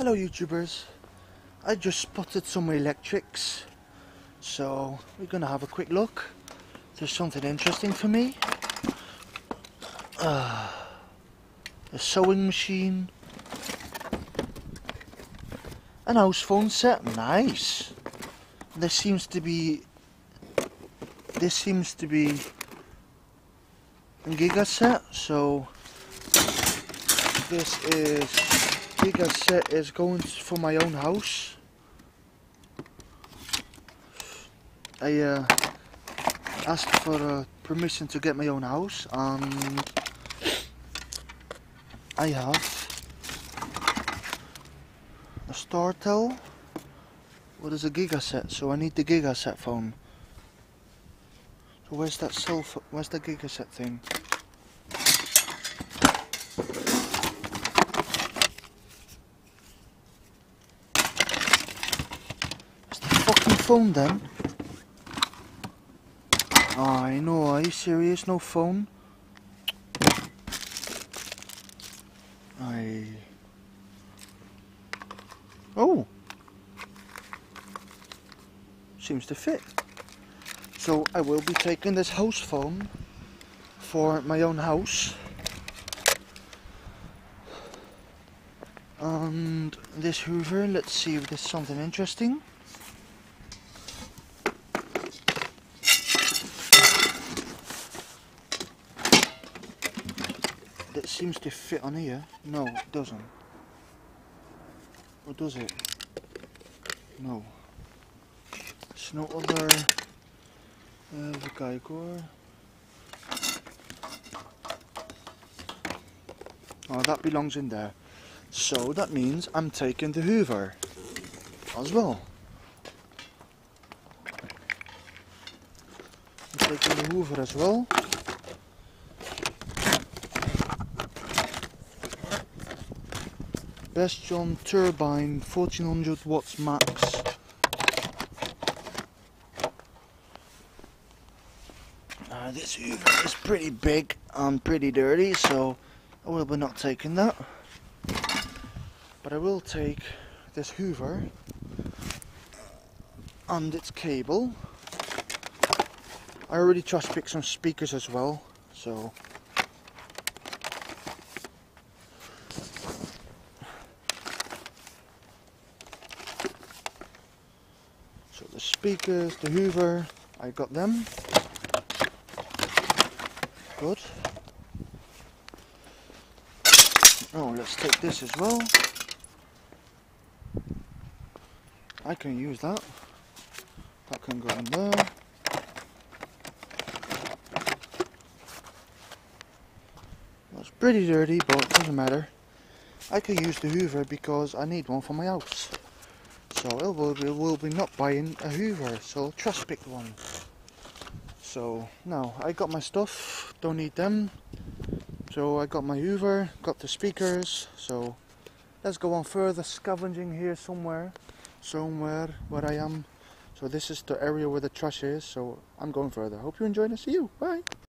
Hello YouTubers, I just spotted some electrics, so we're gonna have a quick look. There's something interesting for me. A sewing machine, an house phone set, nice. This seems to be a giga set, so this is giga set is going for my own house. I asked for permission to get my own house, and I have a StarTel. What is a giga set? So I need the giga set phone. So where's that where's the giga set thing? Fucking phone then. Oh, I know, are you serious? No phone? Oh! Seems to fit. So I will be taking this house phone for my own house. And this hoover, let's see if there's something interesting. That seems to fit on here. No, it doesn't. Or does it? No. There's no other... Even kijken hoor. Oh, that belongs in there. So that means I'm taking the hoover as well. I'm taking the hoover as well. Bastion turbine, 1400 watts max. This hoover is pretty big and pretty dirty, so I will be not taking that. But I will take this hoover and its cable. I already trust picked some speakers as well, so the speakers, the hoover, I got them. Good. Oh, let's take this as well. I can use that. That can go in there. It's pretty dirty, but it doesn't matter. I can use the hoover because I need one for my house. So I will be not buying a hoover, so trust pick one. So now I got my stuff, don't need them. So I got my hoover, got the speakers, so let's go on further scavenging here somewhere where I am. So this is the area where the trash is, so I'm going further. Hope you enjoyed and see you, bye!